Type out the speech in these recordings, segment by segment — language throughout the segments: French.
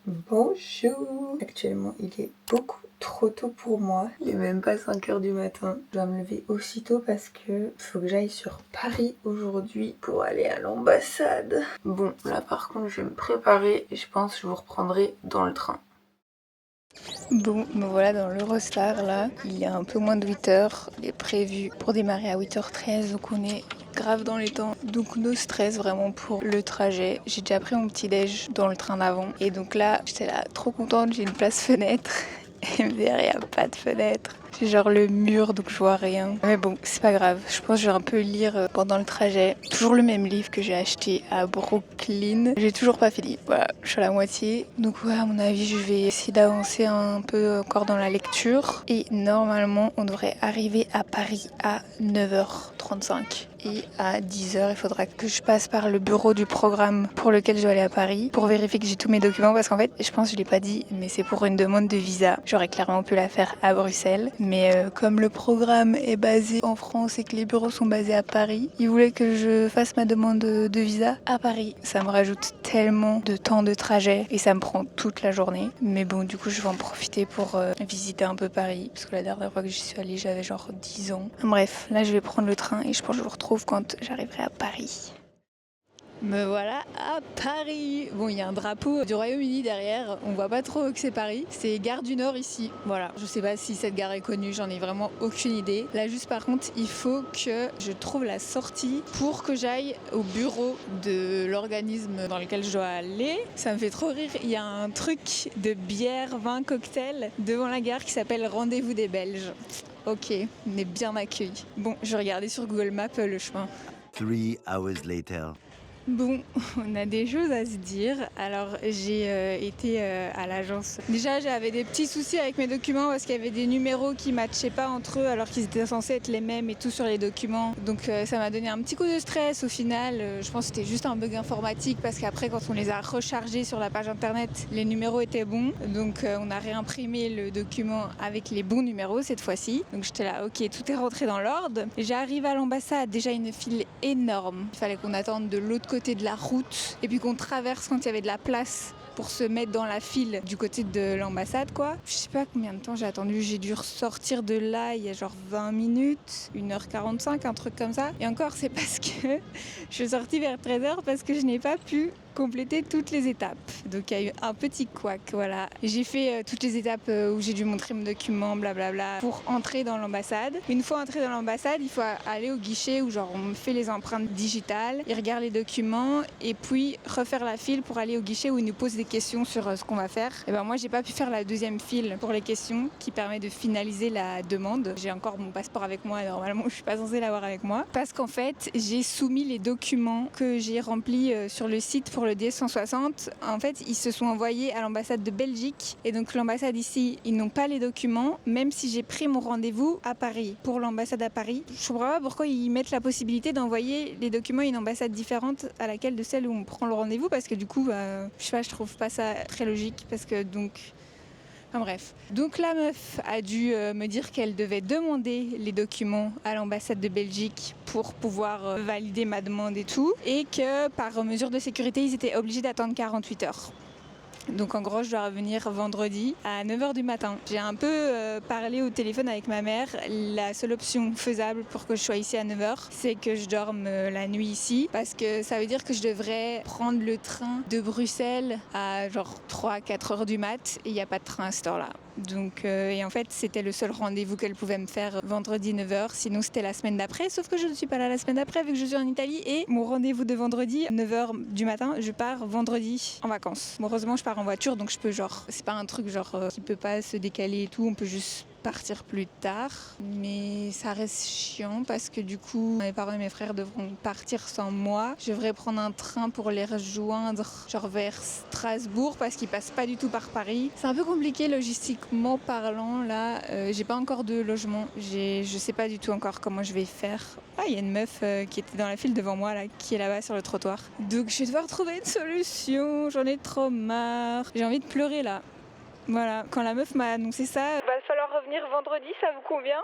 Bonjour. Actuellement, il est beaucoup trop tôt pour moi. Il est même pas 5h du matin. Je dois me lever aussitôt parce que faut que j'aille sur Paris aujourd'hui pour aller à l'ambassade. Bon, là par contre, je vais me préparer et je pense que je vous reprendrai dans le train. Bon, me voilà dans l'Eurostar là. Il est un peu moins de 8h. Il est prévu pour démarrer à 8h13, donc on est grave dans les temps. Donc no stress vraiment pour le trajet. J'ai déjà pris mon petit déj dans le train d'avant. Et donc là, j'étais là trop contente, j'ai une place fenêtre. Et derrière, il n'y a pas de fenêtre. J'ai genre le mur, donc je vois rien. Mais bon, c'est pas grave. Je pense que je vais un peu lire pendant le trajet. Toujours le même livre que j'ai acheté à Brooklyn. J'ai toujours pas fini. Voilà, je suis à la moitié. Donc ouais, à mon avis, je vais essayer d'avancer un peu encore dans la lecture. Et normalement, on devrait arriver à Paris à 9h35. Et à 10h, il faudra que je passe par le bureau du programme pour lequel je dois aller à Paris pour vérifier que j'ai tous mes documents parce qu'en fait, je pense que je l'ai pas dit, mais c'est pour une demande de visa. J'aurais clairement pu la faire à Bruxelles, mais comme le programme est basé en France et que les bureaux sont basés à Paris, ils voulaient que je fasse ma demande de visa à Paris. Ça me rajoute tellement de temps de trajet et ça me prend toute la journée. Mais bon, du coup, je vais en profiter pour visiter un peu Paris parce que la dernière fois que j'y suis allée, j'avais genre 10 ans. Bref, là, je vais prendre le train et je pense que je vous retrouve quand j'arriverai à Paris. Me voilà à Paris. Bon, il y a un drapeau du Royaume-Uni derrière. On voit pas trop que c'est Paris. C'est Gare du Nord ici. Voilà. Je sais pas si cette gare est connue. J'en ai vraiment aucune idée. Là, juste par contre, il faut que je trouve la sortie pour que j'aille au bureau de l'organisme dans lequel je dois aller. Ça me fait trop rire. Il y a un truc de bière, vin, cocktail devant la gare qui s'appelle Rendez-vous des Belges. Ok, on est bien accueillis. Bon, je vais regarder sur Google Maps le chemin. 3 hours later. Bon, on a des choses à se dire. Alors, j'ai été à l'agence. Déjà, j'avais des petits soucis avec mes documents parce qu'il y avait des numéros qui matchaient pas entre eux alors qu'ils étaient censés être les mêmes et tout sur les documents. Donc, ça m'a donné un petit coup de stress au final. Je pense que c'était juste un bug informatique parce qu'après, quand on les a rechargés sur la page internet, les numéros étaient bons. Donc, on a réimprimé le document avec les bons numéros cette fois-ci. Donc, j'étais là, ok, tout est rentré dans l'ordre. J'arrive à l'ambassade, déjà une file énorme. Il fallait qu'on attende de l'autre côté de la route et puis qu'on traverse quand il y avait de la place pour se mettre dans la file du côté de l'ambassade quoi. Je sais pas combien de temps j'ai attendu, j'ai dû ressortir de là il y a genre 20 minutes, 1h45, un truc comme ça. Et encore c'est parce que je suis sortie vers 13h parce que je n'ai pas pu compléter toutes les étapes. Donc il y a eu un petit couac, voilà. J'ai fait toutes les étapes où j'ai dû montrer mon document, blablabla, pour entrer dans l'ambassade. Une fois entré dans l'ambassade, il faut aller au guichet où genre on me fait les empreintes digitales, ils regardent les documents et puis refaire la file pour aller au guichet où ils nous posent des questions sur ce qu'on va faire. Et ben moi j'ai pas pu faire la deuxième file pour les questions qui permet de finaliser la demande. J'ai encore mon passeport avec moi, normalement je suis pas censée l'avoir avec moi parce qu'en fait j'ai soumis les documents que j'ai remplis sur le site pour le DS160, en fait, ils se sont envoyés à l'ambassade de Belgique. Et donc l'ambassade ici, ils n'ont pas les documents, même si j'ai pris mon rendez-vous à Paris, pour l'ambassade à Paris. Je comprends pas pourquoi ils mettent la possibilité d'envoyer les documents à une ambassade différente à laquelle de celle où on prend le rendez-vous, parce que du coup, je sais pas, je trouve pas ça très logique, parce que donc... Enfin bref. Donc la meuf a dû me dire qu'elle devait demander les documents à l'ambassade de Belgique pour pouvoir valider ma demande et tout. Et que par mesure de sécurité, ils étaient obligés d'attendre 48 heures. Donc en gros, je dois revenir vendredi à 9h du matin. J'ai un peu parlé au téléphone avec ma mère. La seule option faisable pour que je sois ici à 9h, c'est que je dorme la nuit ici. Parce que ça veut dire que je devrais prendre le train de Bruxelles à genre 3-4 heures du mat. Et il n'y a pas de train à cette heure-là. Donc, et en fait, c'était le seul rendez-vous qu'elle pouvait me faire vendredi 9h. Sinon, c'était la semaine d'après. Sauf que je ne suis pas là la semaine d'après vu que je suis en Italie. Et mon rendez-vous de vendredi, 9h du matin, je pars vendredi en vacances. Bon, heureusement, je pars en voiture, donc je peux genre... C'est pas un truc genre qui peut pas se décaler et tout. On peut juste partir plus tard, mais ça reste chiant parce que du coup mes parents et mes frères devront partir sans moi. Je devrais prendre un train pour les rejoindre genre vers Strasbourg parce qu'ils passent pas du tout par Paris. C'est un peu compliqué logistiquement parlant là, j'ai pas encore de logement, je sais pas du tout encore comment je vais faire. Ah, il y a une meuf qui était dans la file devant moi là, qui est là-bas sur le trottoir. Donc je vais devoir trouver une solution, j'en ai trop marre. J'ai envie de pleurer là. Voilà, quand la meuf m'a annoncé ça, va falloir revenir vendredi, ça vous convient ?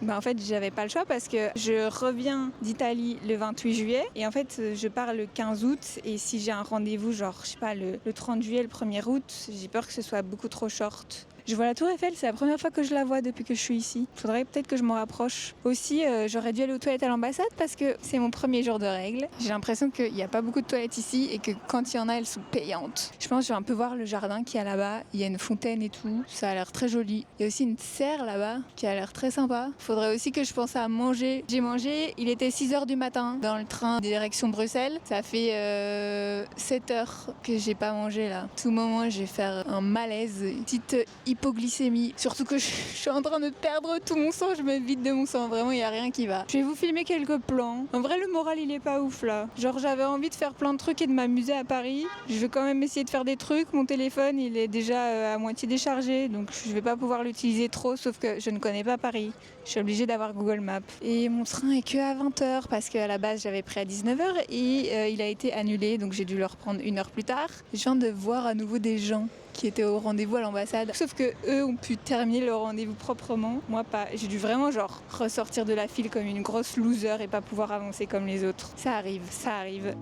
Bah en fait, j'avais pas le choix parce que je reviens d'Italie le 28 juillet et en fait, je pars le 15 août et si j'ai un rendez-vous genre, je sais pas, le 30 juillet, le 1er août, j'ai peur que ce soit beaucoup trop short. Je vois la Tour Eiffel, c'est la première fois que je la vois depuis que je suis ici. Faudrait peut-être que je m'en rapproche. Aussi, j'aurais dû aller aux toilettes à l'ambassade parce que c'est mon premier jour de règles. J'ai l'impression qu'il n'y a pas beaucoup de toilettes ici et que quand il y en a, elles sont payantes. Je pense que je vais un peu voir le jardin qu'il y a là-bas. Il y a une fontaine et tout. Ça a l'air très joli. Il y a aussi une serre là-bas qui a l'air très sympa. Faudrait aussi que je pense à manger. J'ai mangé, il était 6h du matin dans le train direction Bruxelles. Ça fait 7h que j'ai pas mangé là. Tout moment, je vais faire un malaise. Petite hypoglycémie. Surtout que je suis en train de perdre tout mon sang, je me vide de mon sang, vraiment il n'y a rien qui va. Je vais vous filmer quelques plans. En vrai le moral il est pas ouf là. Genre j'avais envie de faire plein de trucs et de m'amuser à Paris. Je vais quand même essayer de faire des trucs. Mon téléphone il est déjà à moitié déchargé donc je vais pas pouvoir l'utiliser trop sauf que je ne connais pas Paris. Je suis obligée d'avoir Google Maps. Et mon train est que à 20h parce qu'à la base j'avais pris à 19h et il a été annulé donc j'ai dû le reprendre 1 heure plus tard. Je viens de voir à nouveau des gens qui étaient au rendez-vous à l'ambassade. Sauf que eux ont pu terminer leur rendez-vous proprement. Moi pas. J'ai dû vraiment genre ressortir de la file comme une grosse loser et pas pouvoir avancer comme les autres. Ça arrive, ça arrive.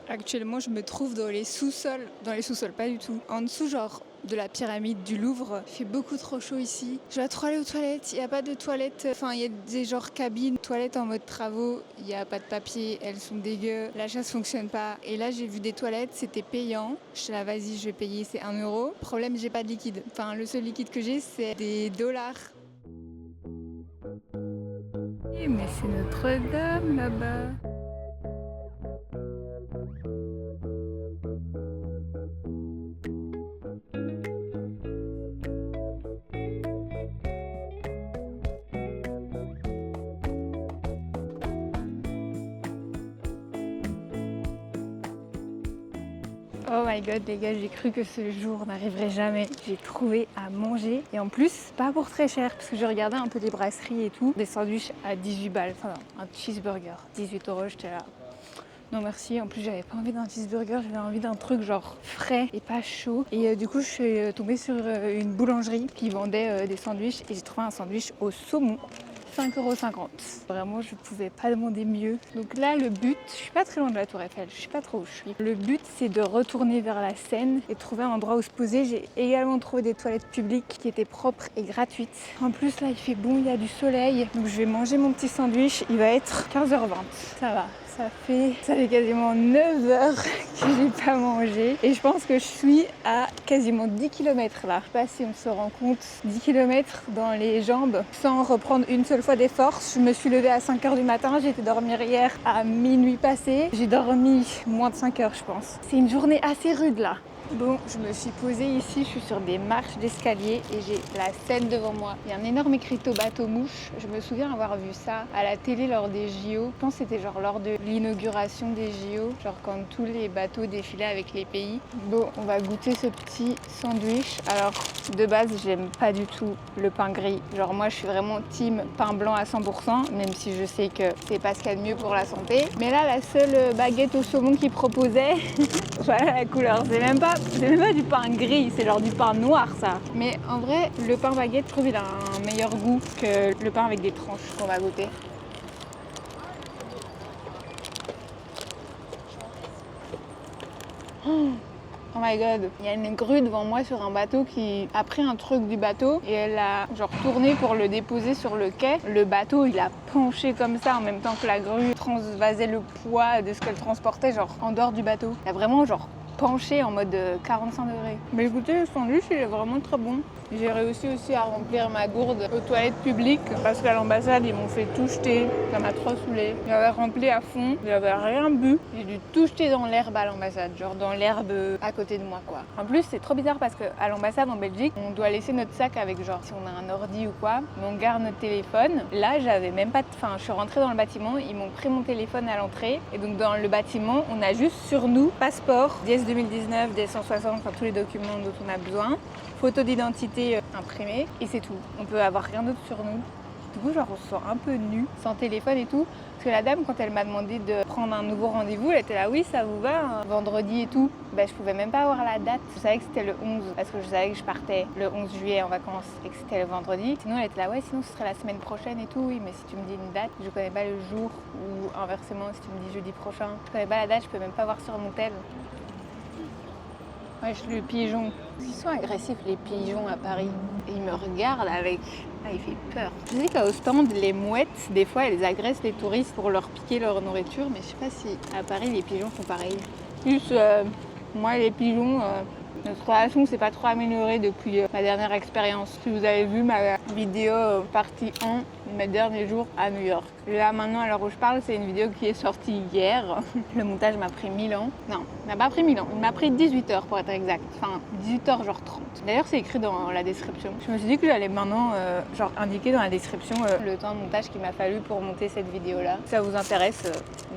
Actuellement, je me trouve dans les sous-sols. Dans les sous-sols, pas du tout. En dessous, genre, de la pyramide du Louvre. Il fait beaucoup trop chaud ici. Je dois trop aller aux toilettes. Il n'y a pas de toilettes. Enfin, il y a des genres cabines. Toilettes en mode travaux. Il n'y a pas de papier. Elles sont dégueu. La chasse fonctionne pas. Et là, j'ai vu des toilettes. C'était payant. Je suis là, vas-y, je vais payer. C'est 1 euro. Problème, j'ai pas de liquide. Enfin, le seul liquide que j'ai, c'est des dollars. Mais c'est Notre-Dame là-bas. Oh my god les gars, j'ai cru que ce jour n'arriverait jamais. J'ai trouvé à manger et en plus pas pour très cher parce que je regardais un peu les brasseries et tout. Des sandwichs à 18 balles, enfin un cheeseburger, 18 €, j'étais là. Non merci, en plus j'avais pas envie d'un cheeseburger, j'avais envie d'un truc genre frais et pas chaud. Et du coup je suis tombée sur une boulangerie qui vendait des sandwichs et j'ai trouvé un sandwich au saumon. 5,50 €. Vraiment, je pouvais pas demander mieux. Donc là, le but, je suis pas très loin de la Tour Eiffel, je sais pas trop où je suis. Le but, c'est de retourner vers la Seine et de trouver un endroit où se poser. J'ai également trouvé des toilettes publiques qui étaient propres et gratuites. En plus, là, il fait bon, il y a du soleil. Donc je vais manger mon petit sandwich. Il va être 15h20. Ça va. Ça fait quasiment 9 heures que j'ai pas mangé et je pense que je suis à quasiment 10 km là. Je sais pas si on se rend compte, 10 km dans les jambes sans reprendre une seule fois des forces. Je me suis levée à 5h du matin, j'ai été dormir hier à minuit passé. J'ai dormi moins de 5 heures je pense. C'est une journée assez rude là. Bon, je me suis posée ici, je suis sur des marches d'escalier et j'ai la Seine devant moi. Il y a un énorme écriteau bateau-mouche. Je me souviens avoir vu ça à la télé lors des JO. Je pense que c'était genre lors de l'inauguration des JO, genre quand tous les bateaux défilaient avec les pays. Bon, on va goûter ce petit sandwich. Alors, de base, j'aime pas du tout le pain gris. Genre moi, je suis vraiment team pain blanc à 100%, même si je sais que c'est pas ce qu'il y a de mieux pour la santé. Mais là, la seule baguette au saumon qu'ils proposaient, voilà la couleur, c'est même pas du pain gris, c'est genre du pain noir ça. Mais en vrai, le pain baguette, je trouve il a un meilleur goût que le pain avec des tranches qu'on va goûter. Oh my god, il y a une grue devant moi sur un bateau qui a pris un truc du bateau et elle a genre tourné pour le déposer sur le quai. Le bateau il a penché comme ça en même temps que la grue transvasait le poids de ce qu'elle transportait genre en dehors du bateau. Il a vraiment genre penché en mode 45 degrés. Mais écoutez, le sandwich, il est vraiment très bon. J'ai réussi aussi à remplir ma gourde aux toilettes publiques parce qu'à l'ambassade, ils m'ont fait tout jeter. Ça m'a trop saoulée. J'avais rempli à fond, j'avais rien bu. J'ai dû tout jeter dans l'herbe à l'ambassade, genre dans l'herbe à côté de moi, quoi. En plus, c'est trop bizarre parce qu'à l'ambassade en Belgique, on doit laisser notre sac avec genre si on a un ordi ou quoi, mais on garde notre téléphone. Là, j'avais même pas je suis rentrée dans le bâtiment, ils m'ont pris mon téléphone à l'entrée et donc dans le bâtiment, on a juste sur nous passeport, DS 2019, DS 160, enfin tous les documents dont on a besoin, photo d'identité imprimée et c'est tout. On peut avoir rien d'autre sur nous. Du coup, genre on se sent un peu nu, sans téléphone et tout. Parce que la dame, quand elle m'a demandé de prendre un nouveau rendez-vous, elle était là, oui, ça vous va, hein, vendredi et tout. Je pouvais même pas avoir la date. Je savais que c'était le 11, parce que je savais que je partais le 11 juillet en vacances et que c'était le vendredi. Sinon, elle était là, ouais, sinon ce serait la semaine prochaine et tout. Oui, mais si tu me dis une date, je connais pas le jour. Ou inversement, si tu me dis jeudi prochain, je connais pas la date, je peux même pas voir sur mon tel. Wesh, le pigeon. Ils sont agressifs, les pigeons à Paris. Et ils me regardent avec... Ah, il fait peur. Je sais qu'à Ostende, les mouettes, des fois, elles agressent les touristes pour leur piquer leur nourriture. Mais je sais pas si à Paris, les pigeons font pareil. Plus, moi, les pigeons... Notre relation s'est pas trop améliorée depuis ma dernière expérience. Si vous avez vu ma vidéo partie 1 de mes derniers jours à New York. Là maintenant à l'heure où je parle, c'est une vidéo qui est sortie hier. Le montage m'a pris 1000 ans. Non, il m'a pas pris 1000 ans, il m'a pris 18 heures pour être exact. Enfin 18h genre 30. D'ailleurs c'est écrit dans la description. Je me suis dit que j'allais maintenant genre indiquer dans la description le temps de montage qu'il m'a fallu pour monter cette vidéo là. Si ça vous intéresse,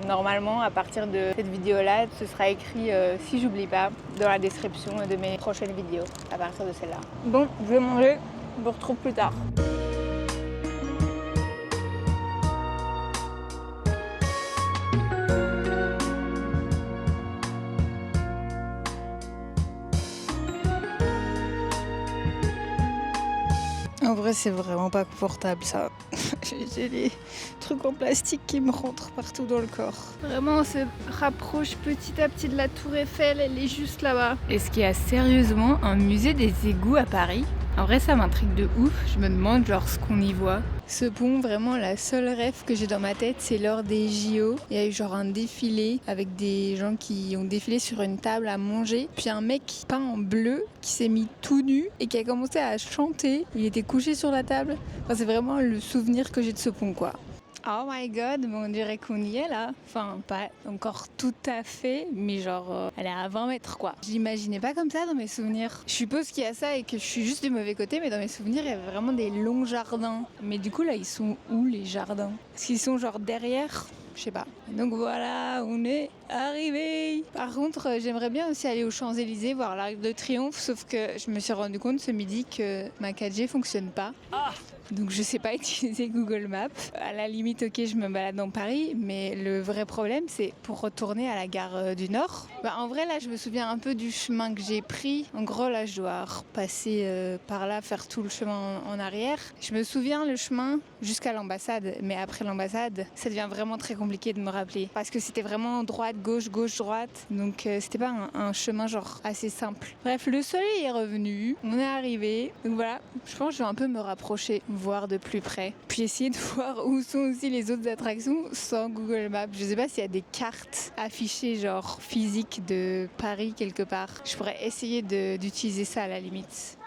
normalement à partir de cette vidéo là, ce sera écrit si j'oublie pas dans la description de mes prochaines vidéos à partir de celle-là. Bon, je vais manger, je vous retrouve plus tard. En vrai, c'est vraiment pas confortable ça. J'ai des trucs en plastique qui me rentrent partout dans le corps. Vraiment, on se rapproche petit à petit de la Tour Eiffel, elle est juste là-bas. Est-ce qu'il y a sérieusement un musée des égouts à Paris ? En vrai, ça m'intrigue de ouf. Je me demande genre ce qu'on y voit. Ce pont, vraiment la seule rêve que j'ai dans ma tête, c'est lors des JO. Il y a eu genre un défilé avec des gens qui ont défilé sur une table à manger. Puis un mec peint en bleu qui s'est mis tout nu et qui a commencé à chanter. Il était couché sur la table. Enfin, c'est vraiment le souvenir que j'ai de ce pont, quoi. Oh my god, mais on dirait qu'on y est là. Enfin, pas encore tout à fait, mais genre, elle est à 20 mètres quoi. Je l'imaginais pas comme ça dans mes souvenirs. Je suppose qu'il y a ça et que je suis juste du mauvais côté, mais dans mes souvenirs, il y avait vraiment des longs jardins. Mais du coup, là, ils sont où les jardins ? Est-ce qu'ils sont genre derrière ? Je sais pas. Donc voilà, on est arrivé. Par contre, j'aimerais bien aussi aller aux Champs-Élysées voir l'Arc de Triomphe, sauf que je me suis rendu compte ce midi que ma 4G fonctionne pas. Donc je sais pas utiliser Google Maps. À la limite, ok, je me balade dans Paris, mais le vrai problème, c'est pour retourner à la gare du Nord. En vrai, là, je me souviens un peu du chemin que j'ai pris. En gros, là, je dois repasser par là, faire tout le chemin en arrière. Je me souviens le chemin jusqu'à l'ambassade, mais après l'ambassade, ça devient vraiment très compliqué de me rappeler. Parce que c'était vraiment droite, gauche, gauche, droite. Donc c'était pas un chemin genre assez simple. Bref, le soleil est revenu, on est arrivé. Donc voilà, je pense que je vais un peu me rapprocher, voir de plus près. Puis essayer de voir où sont aussi les autres attractions sans Google Maps. Je sais pas s'il y a des cartes affichées genre physiques de Paris quelque part. Je pourrais essayer d'utiliser ça à la limite.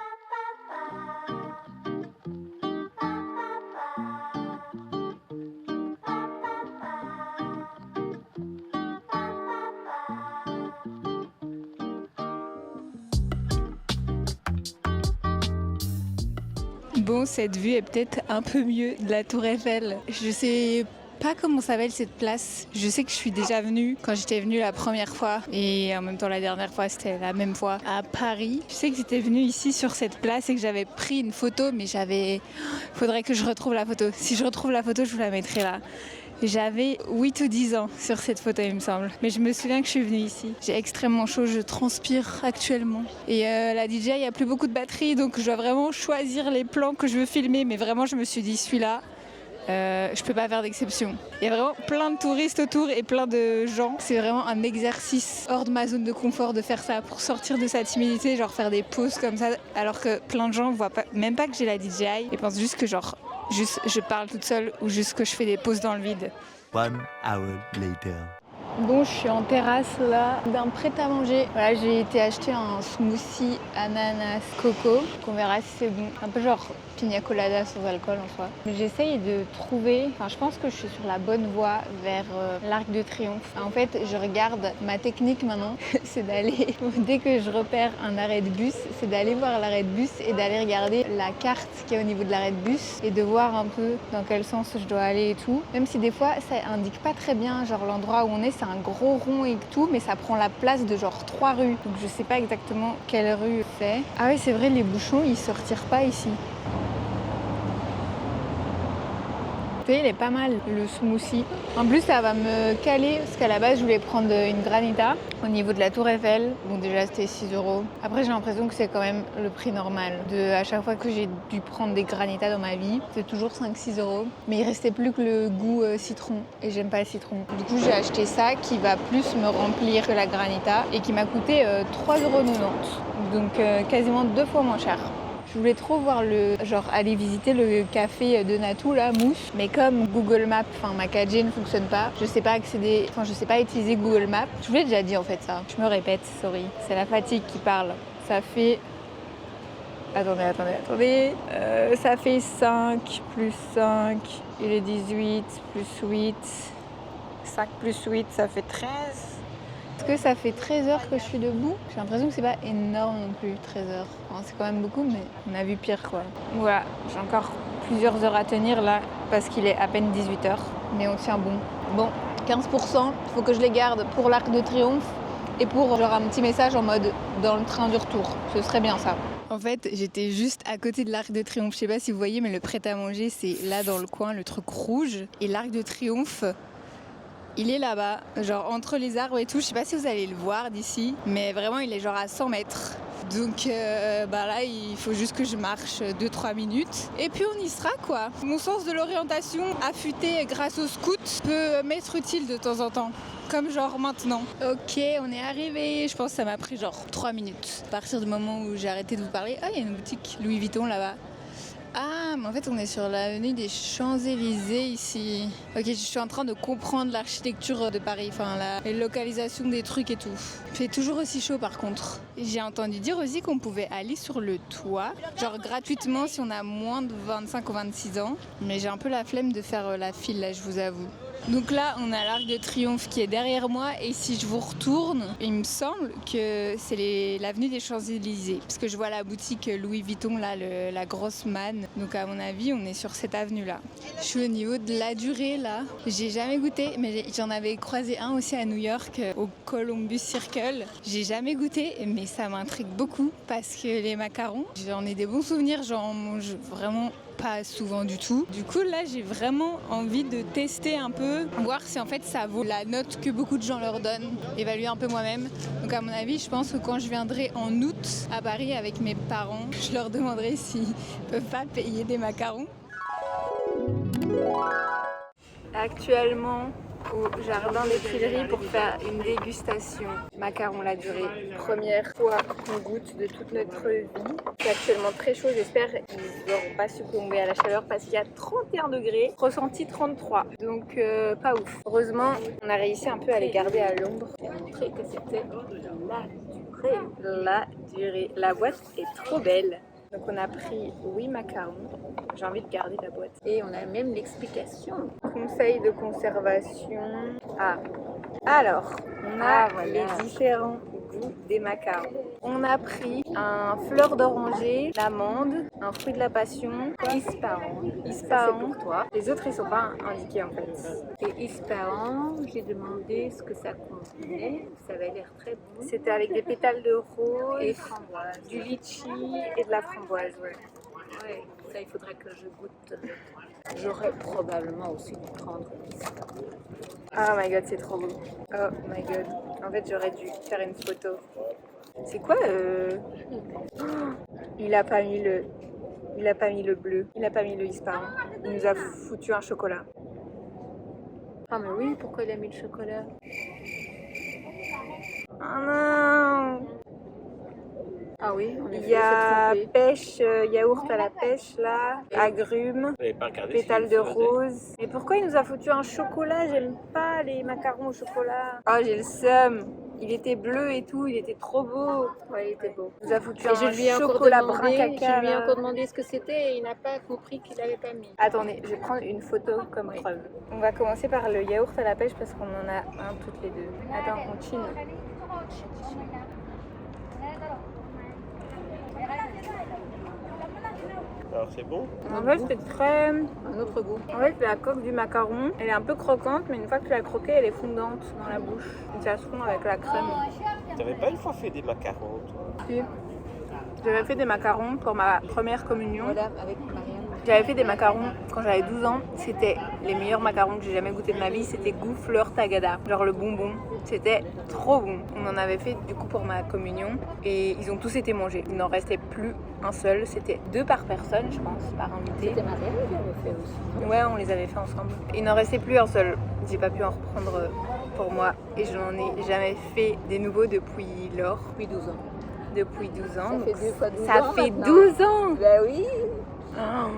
Bon, cette vue est peut-être un peu mieux de la Tour Eiffel. Je sais pas comment s'appelle cette place. Je sais que je suis déjà venue quand j'étais venue la première fois et en même temps la dernière fois c'était la même fois à Paris. Je sais que j'étais venue ici sur cette place et que j'avais pris une photo mais faudrait que je retrouve la photo. Si je retrouve la photo, je vous la mettrai là. J'avais 8 ou 10 ans sur cette photo, il me semble. Mais je me souviens que je suis venue ici. J'ai extrêmement chaud, je transpire actuellement. Et la DJ, il n'y a plus beaucoup de batterie, donc je dois vraiment choisir les plans que je veux filmer. Mais vraiment, je me suis dit, celui-là, je peux pas faire d'exception. Il y a vraiment plein de touristes autour et plein de gens. C'est vraiment un exercice hors de ma zone de confort de faire ça pour sortir de sa timidité, genre faire des pauses comme ça, alors que plein de gens voient pas, même pas que j'ai la DJI et pensent juste que je parle toute seule ou juste que je fais des pauses dans le vide. 1 hour later. Bon, je suis en terrasse là d'un prêt-à-manger. Voilà, j'ai été acheter un smoothie ananas coco qu'on verra si c'est bon. Un peu genre pina colada sans alcool en soi. J'essaye de trouver, je pense que je suis sur la bonne voie vers l'Arc de Triomphe. En fait, je regarde ma technique maintenant, c'est d'aller, dès que je repère un arrêt de bus, c'est d'aller voir l'arrêt de bus et d'aller regarder la carte qui est au niveau de l'arrêt de bus et de voir un peu dans quel sens je dois aller et tout. Même si des fois, ça indique pas très bien, genre l'endroit où on est, c'est un gros rond et tout, mais ça prend la place de genre 3 rues. Donc je sais pas exactement quelle rue c'est. Ah oui, c'est vrai, les bouchons, ils se retirent pas ici. Il est pas mal le smoothie. En plus ça va me caler parce qu'à la base je voulais prendre une granita au niveau de la tour Eiffel. Bon déjà c'était 6 €. Après j'ai l'impression que c'est quand même le prix normal. À chaque fois que j'ai dû prendre des granitas dans ma vie, c'est toujours 5-6 €. Mais il restait plus que le goût citron et j'aime pas le citron. Du coup j'ai acheté ça qui va plus me remplir que la granita et qui m'a coûté 3,90 €. Donc quasiment 2 fois moins cher. Je voulais trop voir aller visiter le café de Natou là, Mousse. Mais comme Google Maps, ma 4G ne fonctionne pas, je sais pas utiliser Google Maps. Je vous l'ai déjà dit en fait ça. Je me répète, sorry. C'est la fatigue qui parle. Ça fait... Attendez. Ça fait 5 plus 5, il est 18, plus 8. 5 plus 8, ça fait 13. Est-ce que ça fait 13 heures que je suis debout? J'ai l'impression que c'est pas énorme non plus, 13 heures. Enfin, c'est quand même beaucoup, mais on a vu pire quoi. Voilà, j'ai encore plusieurs heures à tenir là, parce qu'il est à peine 18 heures. Mais on tient bon. Bon, 15%, il faut que je les garde pour l'Arc de Triomphe et pour genre un petit message en mode dans le train du retour. Ce serait bien ça. En fait, j'étais juste à côté de l'Arc de Triomphe. Je sais pas si vous voyez, mais le prêt-à-manger, c'est là dans le coin, le truc rouge. Et l'Arc de Triomphe... il est là-bas, genre entre les arbres et tout. Je sais pas si vous allez le voir d'ici, mais vraiment il est genre à 100 mètres. Donc là il faut juste que je marche 2-3 minutes et puis on y sera quoi. Mon sens de l'orientation affûté grâce au scout peut m'être utile de temps en temps. Comme genre maintenant. Ok, on est arrivé. Je pense que ça m'a pris genre 3 minutes. À partir du moment où j'ai arrêté de vous parler. Ah, il y a une boutique Louis Vuitton là-bas. Ah, mais en fait, on est sur l'avenue des Champs-Élysées ici. Ok, je suis en train de comprendre l'architecture de Paris, la localisation des trucs et tout. Il fait toujours aussi chaud par contre. J'ai entendu dire aussi qu'on pouvait aller sur le toit, genre gratuitement si on a moins de 25 ou 26 ans. Mais j'ai un peu la flemme de faire la file là, je vous avoue. Donc là, on a l'Arc de Triomphe qui est derrière moi et si je vous retourne, il me semble que c'est l'avenue des Champs-Élysées parce que je vois la boutique Louis Vuitton, là, la grosse manne. Donc à mon avis, on est sur cette avenue-là. Je suis au niveau de la durée, là. J'ai jamais goûté, mais j'en avais croisé un aussi à New York, au Columbus Circle. J'ai jamais goûté, mais ça m'intrigue beaucoup parce que les macarons, j'en ai des bons souvenirs, j'en mange vraiment pas souvent du tout. Du coup là j'ai vraiment envie de tester un peu, voir si en fait ça vaut la note que beaucoup de gens leur donnent, évaluer un peu moi-même. Donc à mon avis je pense que quand je viendrai en août à Paris avec mes parents, je leur demanderai s'ils peuvent pas payer des macarons. Actuellement au jardin des Tuileries pour faire une dégustation. Macaron la durée, première fois qu'on goûte de toute notre vie. C'est actuellement très chaud, j'espère qu'ils n'auront pas succombé à la chaleur parce qu'il y a 31 degrés, ressenti 33, donc pas ouf. Heureusement, on a réussi un peu à les garder à l'ombre et montrer que c'était la durée. La boîte est trop belle. Donc on a pris 8 macarons, j'ai envie de garder la boîte. Et on a même l'explication. Conseil de conservation. Ah, alors, on a les différents goûts des macarons. On a pris un fleur d'oranger, l'amande, un fruit de la passion, ispahan. Ispahan, c'est pour toi. Les autres ils sont pas indiqués en fait. Et ispahan, j'ai demandé ce que ça contenait. Ça avait l'air très bon. C'était avec des pétales de rose et framboise, du litchi et de la framboise. Ouais, ça il faudrait que je goûte. J'aurais probablement aussi dû prendre ispahan. Oh my god, c'est trop beau. Oh my god. En fait, j'aurais dû faire une photo. C'est quoi oh, il a pas mis le bleu. Il a pas mis le ispahan. Il nous a foutu un chocolat. Ah mais oui, pourquoi il a mis le chocolat? Oh non! Ah oui, on Il y a pêche, yaourt à la pêche là, agrumes, pétales de rose. Mais pourquoi il nous a foutu un chocolat? J'aime pas les macarons au chocolat. Oh, j'ai le seum. Il était bleu et tout, il était trop beau. Ouais, il était beau. Il nous a foutu Et je un lui ai encore chocolat demandé, brun caca. je lui ai là. encore demandé ce que c'était et il n'a pas compris qu'il l'avait pas mis. Attendez, je vais prendre une photo comme preuve. On va commencer par le yaourt à la pêche parce qu'on en a un toutes les deux. Attends, on chine. Alors c'est bon? En fait, c'est très... Un autre goût. En fait, la coque du macaron, elle est un peu croquante, mais une fois que tu l'as croquée, elle est fondante dans la bouche. Ça se fond avec la crème. T'avais pas une fois fait des macarons, toi? Si. J'avais fait des macarons pour ma première communion. Voilà, avec Marianne. J'avais fait des macarons quand j'avais 12 ans. C'était les meilleurs macarons que j'ai jamais goûté de ma vie. C'était goût fleur tagada, genre le bonbon. C'était trop bon. On en avait fait du coup pour ma communion et ils ont tous été mangés. Il n'en restait plus un seul. C'était 2 par personne, je pense, par invité. C'était Marianne qui l'avait fait aussi. Ouais, on les avait fait ensemble. Il n'en restait plus un seul. J'ai pas pu en reprendre pour moi et je n'en ai jamais fait des nouveaux depuis lors. Depuis 12 ans. Depuis 12 ans. Ça fait 2 fois 12 ans. Ça fait maintenant. 12 ans. Bah oui. Oh.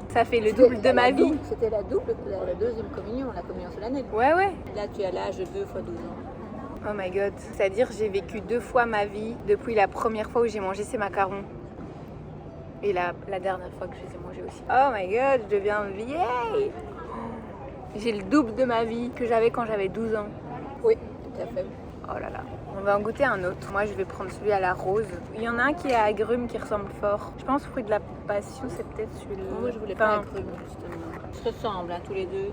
Ça fait le double de ma vie. C'était la double, la deuxième communion, la communion solennelle. Ouais, ouais. Là, tu as l'âge de 2 fois 12 ans. Oh my god. C'est-à-dire j'ai vécu 2 fois ma vie depuis la première fois où j'ai mangé ces macarons. Et la dernière fois que je les ai mangés aussi. Oh my god, je deviens vieille. J'ai le double de ma vie que j'avais quand j'avais 12 ans. Oui, tout à fait. Oh là là. On va en goûter un autre. Moi, je vais prendre celui à la rose. Il y en a un qui est à agrumes qui ressemble fort. Je pense fruit de la passion, c'est peut-être celui-là. Moi, je voulais pas agrumes, justement. Ils se ressemblent, tous les deux.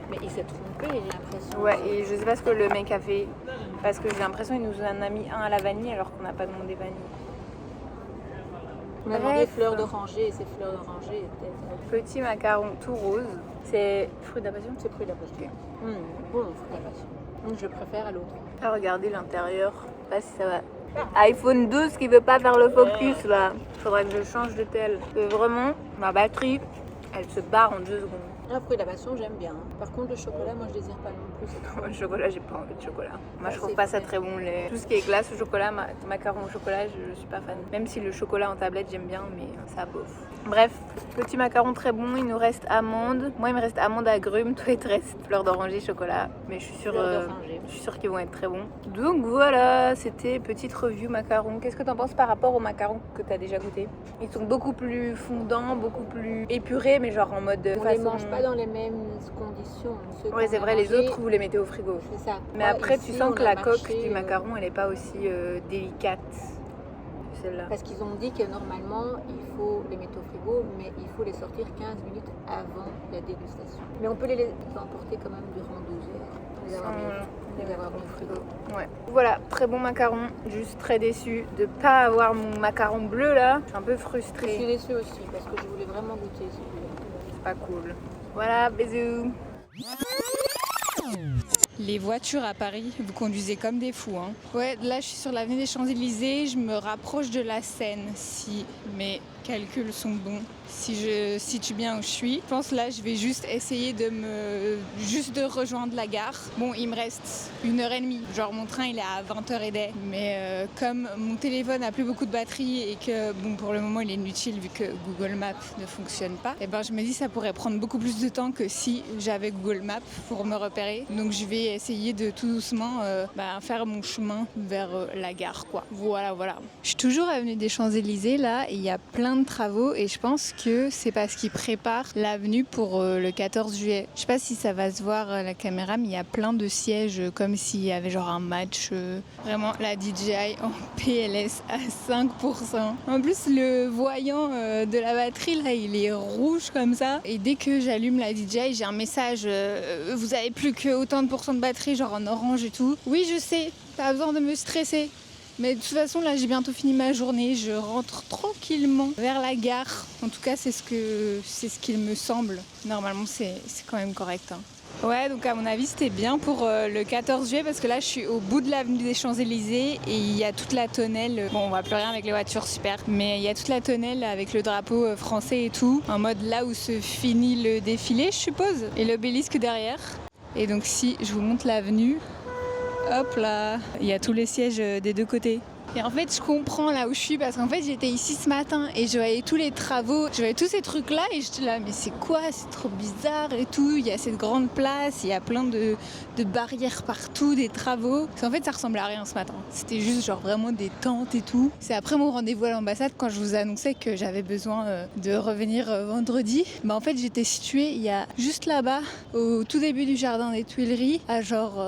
Mais il s'est trompé, j'ai l'impression. Ouais, et je sais pas ce que le mec a fait. Parce que j'ai l'impression qu'il nous en a mis un à la vanille alors qu'on n'a pas demandé vanille. On a demandé fleurs d'oranger et ces fleurs d'oranger peut-être. Petit macaron tout rose. C'est fruit de la passion? C'est fruit de la passion. Bon, fruit de la passion. Donc, je préfère à l'autre. Ah, regardez l'intérieur. Je sais pas si ça va. iPhone 12 qui veut pas faire le focus là. Faudrait que je change de tel. Vraiment, ma batterie, elle se barre en 2 secondes. Le fruit de la passion, j'aime bien. Par contre, le chocolat, moi, je désire pas non plus. C'est trop... Le chocolat, j'ai pas envie de chocolat. Moi, je trouve c'est pas ça fait. très bon. Tout ce qui est glace au chocolat, macaron au chocolat, je suis pas fan. Même si le chocolat en tablette, j'aime bien, mais ça bof. Bref, petit macaron très bon. Il nous reste amande. Moi, il me reste amande agrumes. Toi, il te reste fleur d'oranger, chocolat. Mais je suis sûre qu'ils vont être très bons. Donc voilà, c'était petite review macaron. Qu'est-ce que t'en penses par rapport aux macarons que t'as déjà goûté? Ils sont beaucoup plus fondants, beaucoup plus épurés, mais genre en mode On les mange pas dans les mêmes conditions. Oui, c'est vrai, les autres, vous les mettez au frigo. C'est ça. Mais Moi, après, ici, tu sens on que a la coque marché, du macaron, elle n'est pas aussi délicate que celle-là. Parce qu'ils ont dit que normalement, il faut les mettre au frigo, mais il faut les sortir 15 minutes avant la dégustation. Mais on peut les emporter quand même durant 12 heures. Les avoir mis au frigo. Ouais. Voilà, très bon macaron. Juste très déçue de pas avoir mon macaron bleu là. Je suis un peu Je suis frustrée. déçue aussi parce que je voulais vraiment goûter celui-là. C'est pas cool. Voilà, bisous. Les voitures à Paris, vous conduisez comme des fous, hein. Ouais, là je suis sur l'avenue des Champs-Élysées, je me rapproche de la Seine, si mes calculs sont bons, si je situe bien où je suis. Je pense là je vais juste essayer de rejoindre la gare. Bon, il me reste 1h30, genre mon train il est à 20h et des, mais comme mon téléphone a plus beaucoup de batterie et que bon pour le moment il est inutile vu que Google Maps ne fonctionne pas, et ben je me dis ça pourrait prendre beaucoup plus de temps que si j'avais Google Maps pour me repérer. Donc je vais essayer de tout doucement faire mon chemin vers la gare quoi. Voilà. Je suis toujours avenue des Champs-Élysées là et il y a plein de travaux et je pense que c'est parce qu'ils préparent l'avenue pour le 14 juillet. Je sais pas si ça va se voir à la caméra mais il y a plein de sièges comme s'il y avait genre un match. Vraiment la DJI en PLS à 5%. En plus le voyant de la batterie là il est rouge comme ça et dès que j'allume la DJI j'ai un message vous avez plus que autant de pourcents de batterie genre en orange et tout. Oui je sais, pas besoin de me stresser. Mais de toute façon là j'ai bientôt fini ma journée, je rentre tranquillement vers la gare. En tout cas c'est ce qu'il me semble. Normalement c'est quand même correct hein. Ouais donc à mon avis c'était bien pour le 14 juillet parce que là je suis au bout de l'avenue des Champs-Élysées et il y a toute la tonnelle. Bon on voit plus rien avec les voitures super mais il y a toute la tonnelle avec le drapeau français et tout. En mode là où se finit le défilé je suppose et l'obélisque derrière. Et donc si je vous montre l'avenue, hop là, il y a tous les sièges des deux côtés. Et en fait, je comprends là où je suis parce qu'en fait, j'étais ici ce matin et je voyais tous les travaux, je voyais tous ces trucs-là et j'étais là, mais c'est quoi? C'est trop bizarre et tout. Il y a cette grande place, il y a plein de barrières partout, des travaux. Parce qu'en fait, ça ressemblait à rien ce matin. C'était juste genre vraiment des tentes et tout. C'est après mon rendez-vous à l'ambassade quand je vous annonçais que j'avais besoin de revenir vendredi. Bah en fait, j'étais située il y a juste là-bas, au tout début du jardin des Tuileries, à genre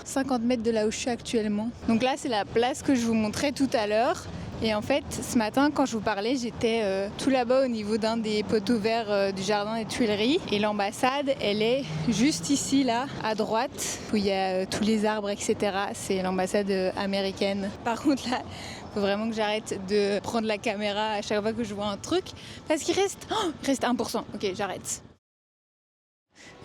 50 mètres de là où je suis actuellement. Donc là, c'est la place que je vous montrais tout à l'heure. Et en fait, ce matin, quand je vous parlais, j'étais tout là-bas au niveau d'un des poteaux verts du jardin des Tuileries. Et l'ambassade, elle est juste ici, là, à droite, où il y a tous les arbres, etc. C'est l'ambassade américaine. Par contre, là, il faut vraiment que j'arrête de prendre la caméra à chaque fois que je vois un truc. Parce qu'il reste, il reste 1%. Ok, j'arrête.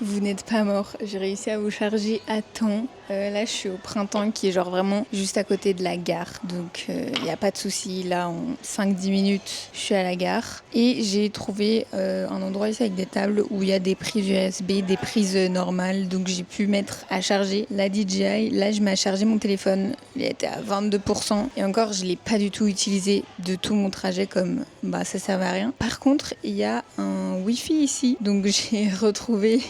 Vous n'êtes pas mort, j'ai réussi à vous charger à temps. Là je suis au printemps qui est genre vraiment juste à côté de la gare. Donc il n'y a pas de souci, là en 5-10 minutes je suis à la gare. Et j'ai trouvé un endroit ici avec des tables où il y a des prises USB, des prises normales. Donc j'ai pu mettre à charger la DJI. Là je mets à charger mon téléphone, il était à 22%. Et encore je ne l'ai pas du tout utilisé de tout mon trajet comme ça servait à rien. Par contre il y a un Wi-Fi ici. Donc j'ai retrouvé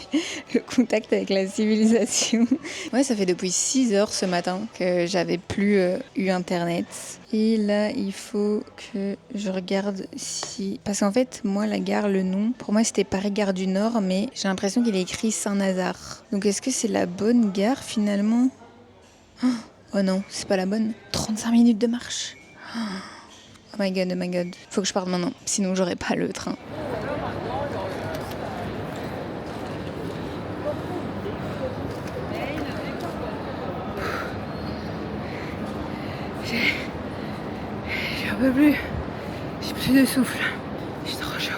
le contact avec la civilisation. Ouais, ça fait depuis 6 heures ce matin que j'avais plus eu internet. Et là, il faut que je regarde si... Parce qu'en fait, moi, la gare, le nom, pour moi, c'était Paris-Gare du Nord, mais j'ai l'impression qu'il est écrit Saint-Nazaire. Donc, est-ce que c'est la bonne gare, finalement? Oh non, c'est pas la bonne. 35 minutes de marche. Oh my god, oh my god. Faut que je parte maintenant, sinon j'aurai pas le train. J'en peux plus. J'ai plus de souffle. J'ai trop chaud.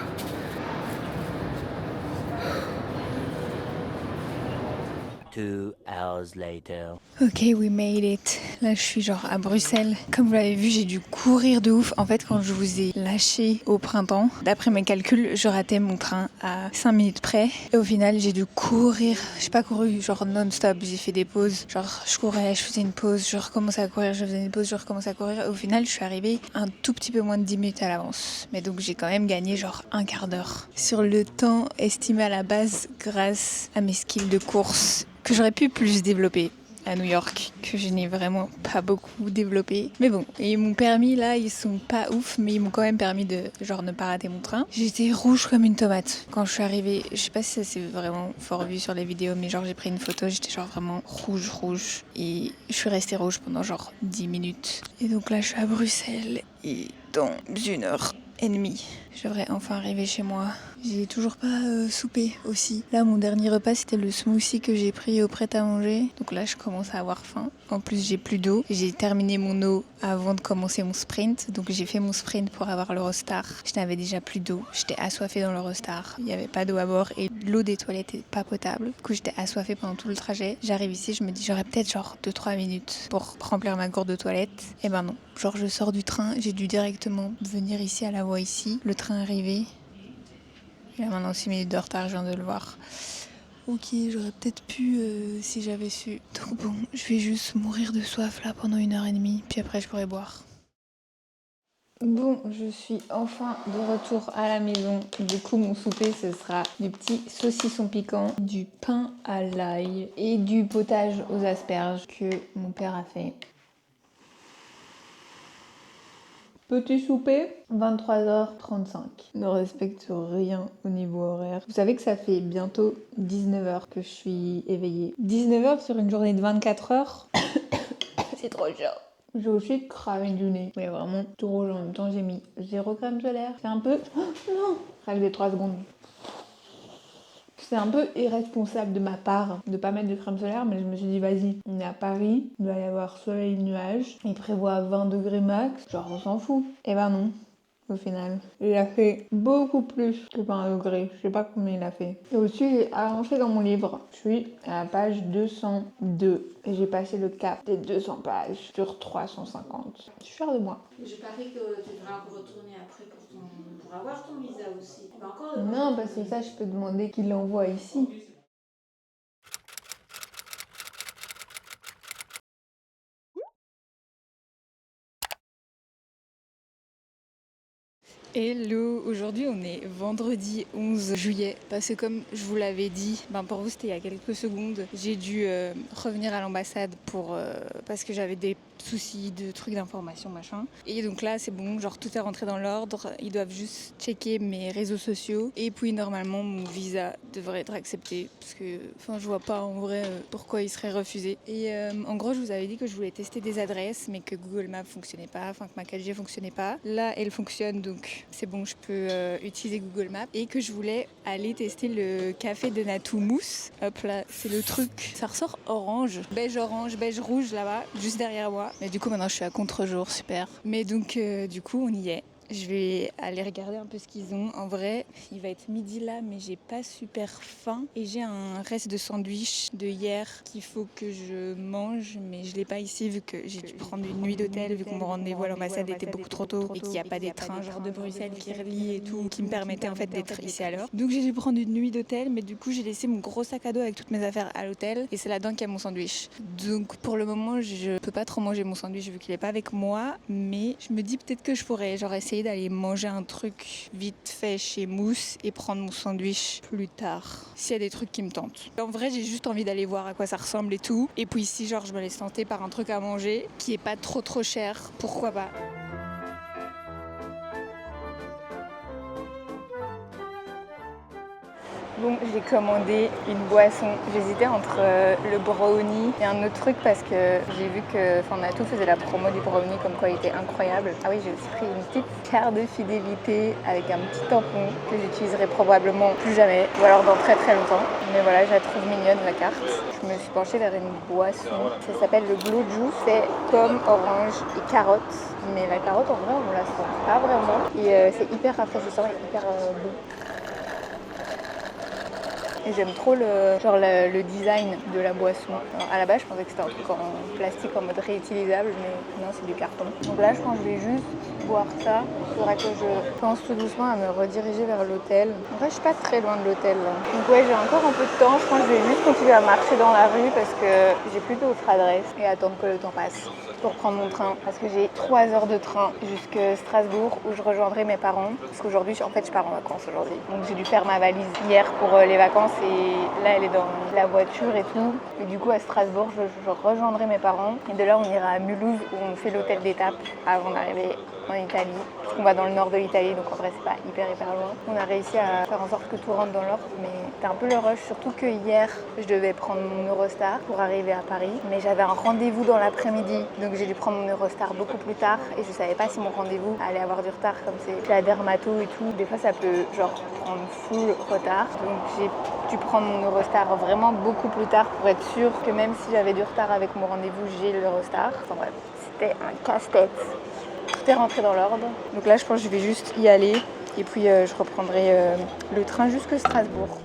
Two hours later. Ok, we made it. Là, je suis genre à Bruxelles. Comme vous l'avez vu, j'ai dû courir de ouf. En fait, quand je vous ai lâché au printemps, d'après mes calculs, je ratais mon train à 5 minutes près. Et au final, j'ai dû courir. J'ai pas couru genre non-stop. J'ai fait des pauses. Genre, je courais, je faisais une pause, je recommençais à courir, je faisais une pause, je recommençais à courir. Et au final, je suis arrivée un tout petit peu moins de 10 minutes à l'avance. Mais donc, j'ai quand même gagné genre un quart d'heure sur le temps estimé à la base grâce à mes skills de course que j'aurais pu plus développer à New York, que je n'ai vraiment pas beaucoup développé. Mais bon, et mon permis là, ils sont pas ouf, mais ils m'ont quand même permis de genre ne pas rater mon train. J'étais rouge comme une tomate quand je suis arrivée. Je sais pas si ça s'est vraiment fort vu sur les vidéos, mais genre j'ai pris une photo, j'étais genre vraiment rouge. Et je suis restée rouge pendant genre 10 minutes. Et donc là, je suis à Bruxelles et dans 1h30, je devrais enfin arriver chez moi. J'ai toujours pas soupé aussi. Là, mon dernier repas, c'était le smoothie que j'ai pris au prêt-à-manger. Donc là, je commence à avoir faim. En plus, j'ai plus d'eau. J'ai terminé mon eau avant de commencer mon sprint. Donc j'ai fait mon sprint pour avoir l'Eurostar. Je n'avais déjà plus d'eau. J'étais assoiffée dans l'Eurostar. Il n'y avait pas d'eau à bord et l'eau des toilettes n'est pas potable. Du coup, j'étais assoiffée pendant tout le trajet. J'arrive ici, je me dis j'aurais peut-être genre 2-3 minutes pour remplir ma gourde de toilette. Et ben non. Genre, je sors du train. J'ai dû directement venir ici à la voie ici. Le train arrivé. Il y a maintenant 6 minutes de retard, je viens de le voir. Ok, j'aurais peut-être pu si j'avais su. Donc bon, je vais juste mourir de soif là pendant 1h30, puis après je pourrai boire. Bon, je suis enfin de retour à la maison. Du coup, mon souper, ce sera du petit saucisson piquant, du pain à l'ail et du potage aux asperges que mon père a fait. Petit souper, 23h35. Ne respecte rien au niveau horaire. Vous savez que ça fait bientôt 19h que je suis éveillée. 19h sur une journée de 24 heures, c'est trop chaud. J'ai aussi cramé du nez. Mais vraiment, tout rouge en même temps, j'ai mis 0 crème solaire. C'est un peu... Oh, non, règle des 3 secondes. C'est un peu irresponsable de ma part de pas mettre de crème solaire, mais je me suis dit vas-y, on est à Paris, il va y avoir soleil, nuages, il prévoit 20 degrés max, genre on s'en fout. Et ben non, au final. Il a fait beaucoup plus que 20 degrés, je sais pas combien il a fait. Et aussi, j'ai avancé dans mon livre, je suis à la page 202 et j'ai passé le cap des 200 pages sur 350. Je suis fière de moi. Je parie que tu devras retourner après pour avoir ton visa aussi. Non, parce que ça, je peux demander qu'il l'envoie ici. Hello, aujourd'hui on est vendredi 11 juillet parce que comme je vous l'avais dit, pour vous c'était il y a quelques secondes, j'ai dû revenir à l'ambassade parce que j'avais des soucis de trucs d'information machin. Et donc là c'est bon, genre tout est rentré dans l'ordre, ils doivent juste checker mes réseaux sociaux et puis normalement mon visa devrait être accepté parce que je vois pas en vrai pourquoi il serait refusé. Et en gros je vous avais dit que je voulais tester des adresses mais que Google Maps fonctionnait pas, que ma 4G fonctionnait pas. Là elle fonctionne donc c'est bon, je peux utiliser Google Maps et que je voulais aller tester le café de Natou Mousse. Hop là, c'est le truc. Ça ressort orange, beige rouge là-bas, juste derrière moi. Mais du coup maintenant je suis à contre-jour, super. Mais donc du coup on y est. Je vais aller regarder un peu ce qu'ils ont. En vrai, il va être midi là, mais j'ai pas super faim. Et j'ai un reste de sandwich de hier qu'il faut que je mange, mais je l'ai pas ici vu que j'ai dû prendre une nuit d'hôtel, vu que mon rendez-vous à l'ambassade était beaucoup trop tôt et qu'il n'y a pas des trains genre de Bruxelles qui relient et tout, qui me permettaient en fait d'être ici à l'heure. Donc j'ai dû prendre une nuit d'hôtel, mais du coup j'ai laissé mon gros sac à dos avec toutes mes affaires à l'hôtel et c'est là-dedans qu'il y a mon sandwich. Donc pour le moment, je peux pas trop manger mon sandwich vu qu'il est pas avec moi, mais je me dis peut-être que je pourrais genre essayer d'aller manger un truc vite fait chez Mousse et prendre mon sandwich plus tard s'il y a des trucs qui me tentent. En vrai j'ai juste envie d'aller voir à quoi ça ressemble et tout, et puis si genre je me laisse tenter par un truc à manger qui est pas trop cher, pourquoi pas. Bon, j'ai commandé une boisson. J'hésitais entre le brownie et un autre truc parce que j'ai vu que Natou faisait la promo du brownie comme quoi il était incroyable. Ah oui, j'ai aussi pris une petite carte de fidélité avec un petit tampon que j'utiliserai probablement plus jamais ou alors dans très longtemps. Mais voilà, je la trouve mignonne la carte. Je me suis penchée vers une boisson. Ça s'appelle le Glow Juice. C'est pomme, orange et carotte. Mais la carotte en vrai on la sent pas vraiment. Et c'est hyper rafraîchissant et hyper bon. Et j'aime trop le design de la boisson. Alors, à la base, je pensais que c'était un truc en plastique en mode réutilisable, mais non, c'est du carton. Donc là, je pense que je vais juste boire ça. Il faudra que je pense tout doucement à me rediriger vers l'hôtel. En vrai, je suis pas très loin de l'hôtel là. Donc ouais, j'ai encore un peu de temps. Je pense que je vais juste continuer à marcher dans la rue parce que j'ai plus d'autres adresses et attendre que le temps passe pour prendre mon train. Parce que j'ai 3 heures de train jusqu'à Strasbourg où je rejoindrai mes parents. Parce qu'aujourd'hui, je pars en vacances aujourd'hui. Donc j'ai dû faire ma valise hier pour les vacances. Et là elle est dans la voiture et tout, et du coup à Strasbourg je rejoindrai mes parents et de là on ira à Mulhouse où on fait l'hôtel d'étape avant d'arriver en Italie, parce qu'on va dans le nord de l'Italie donc en vrai c'est pas hyper loin. On a réussi à faire en sorte que tout rentre dans l'ordre, mais c'était un peu le rush, surtout que hier je devais prendre mon Eurostar pour arriver à Paris, mais j'avais un rendez-vous dans l'après-midi donc j'ai dû prendre mon Eurostar beaucoup plus tard et je savais pas si mon rendez-vous allait avoir du retard comme c'est la dermato et tout, des fois ça peut genre prendre full retard, donc j'ai dû prendre mon Eurostar vraiment beaucoup plus tard pour être sûre que même si j'avais du retard avec mon rendez-vous j'ai l'Eurostar. Enfin bref, c'était un casse-tête. Tout est rentré dans l'ordre. Donc là, je pense que je vais juste y aller et puis je reprendrai le train jusque Strasbourg.